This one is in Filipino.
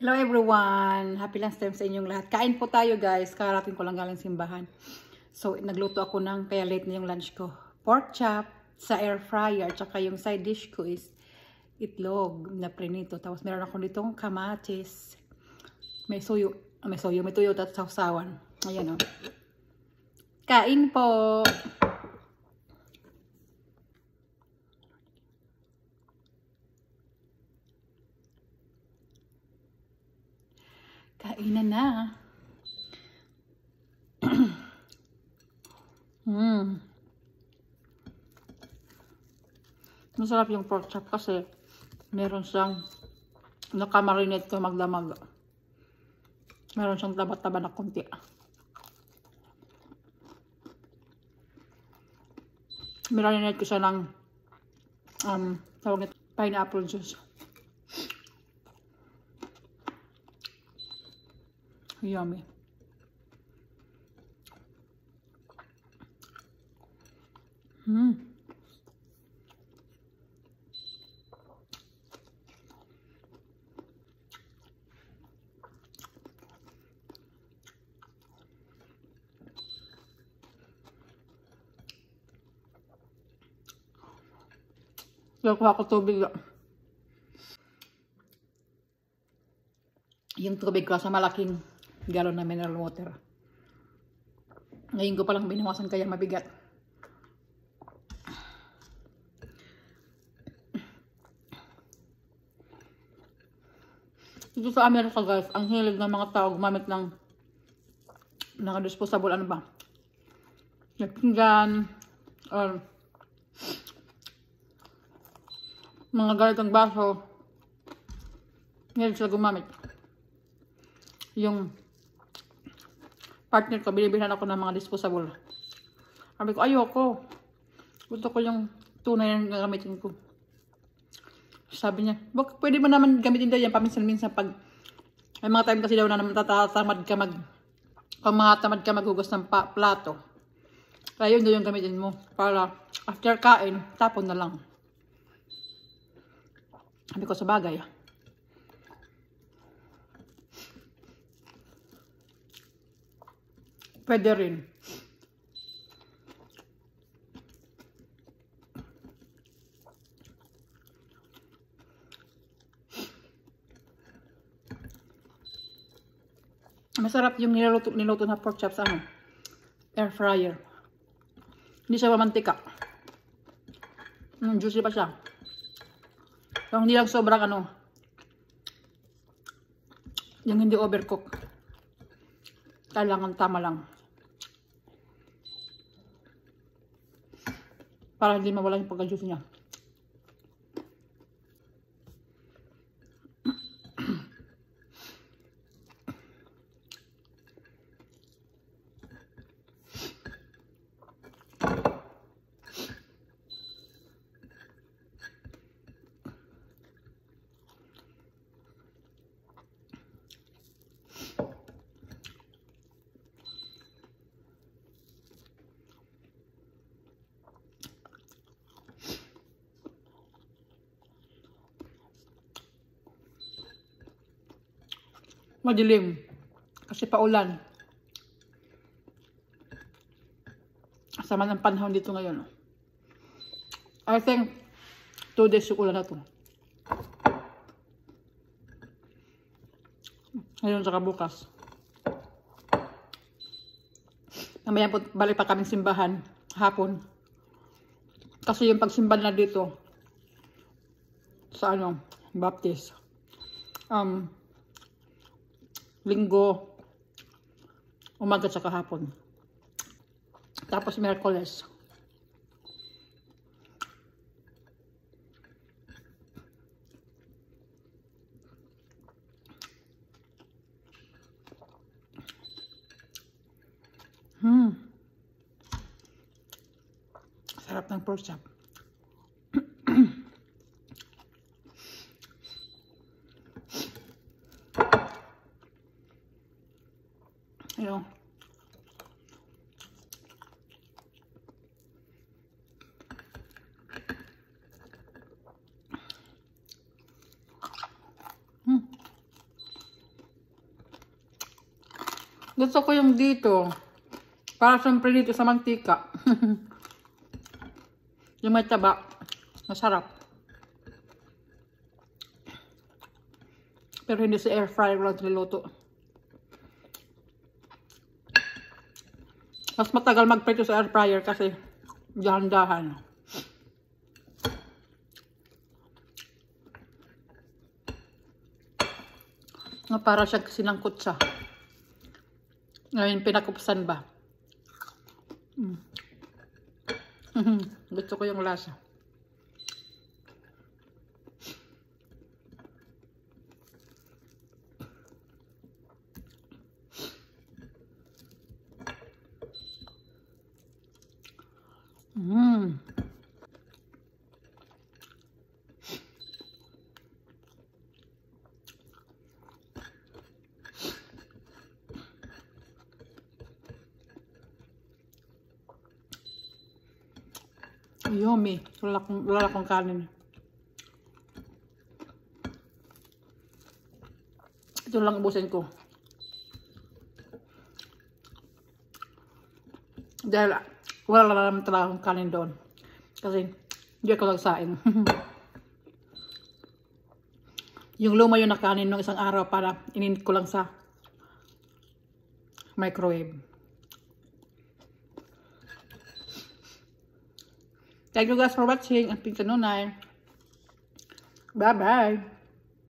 Hello everyone! Happy lunch time sa inyong lahat. Kain po tayo guys. Karating ko lang galing simbahan. So, nagluto ako ng, kaya late na yung lunch ko. Pork chop sa air fryer. Tsaka yung side dish ko is itlog na prinito. Tapos meron ako ditong kamatis. May tuyo at sausawan. Ayan o. Kain po! Kainan na. Masarap yung pork chop kasi meron siyang nakamarinate ko magdamag. Meron siyang taba-taba na konti. Marinate ko siya ng tawag nito, pineapple juice. Yummy. Kuha ko tubig. Yung tubig ko sa malaking galon na mineral water. Ngayon ko palang binawasan kaya mabigat. Dito sa Amerika guys, ang hilig ng mga tao gumamit ng disposable ano ba? Pinggan or mga ganitong baso. Hilig sila gumamit. Yung partner ko, binibilhan ako ng mga disposable. Sabi ko, ayoko. Gusto ko yung tunay na gagamitin ko. Sabi niya, pwede mo naman gamitin daw yan paminsan-minsan pag may mga time kasi daw na tamad ka maghugas ng plato. Kaya yun daw yung gamitin mo para after kain, tapon na lang. Sabi ko, sa bagay. Pwede rin. Masarap yung niluto na pork chop sa air fryer. Hindi siya mamantika. Juicy pa siya. So, hindi lang sobrang yung hindi overcook. Kailangan tama lang. Para hindi mawala yung pagka-juice niya. Madilim. Kasi paulan. Sama ng panahon dito ngayon. I think 2 days yung ulan na to. Ngayon saka bukas. Mamaya po balik pa kaming simbahan hapon. Kasi yung pagsimba na dito sa Baptist. Linggo, umaga at hapon. Tapos Miyerkules. Sarap ng pork chop. Ayun. Gusto ko yung dito. Para siyempre dito sa mantika. Yung may taba. Masarap. Pero hindi sa air fryer lang niluto. Mas matagal magprito sa air fryer kasi dahan-dahan. Para siya sinangkot siya. Ngayon pinakupsan ba? Gusto ko yung lasa. Yummy. Wala akong kanin. Ito lang ubusin ko. Dahil wala naman talaga akong kanin doon. Kasi hindi ako nagsaing. Yung luma yun na kanin nung isang araw para ininit ko lang sa microwave. Thank you guys for watching. Ang Pink Kanunay. Bye-bye.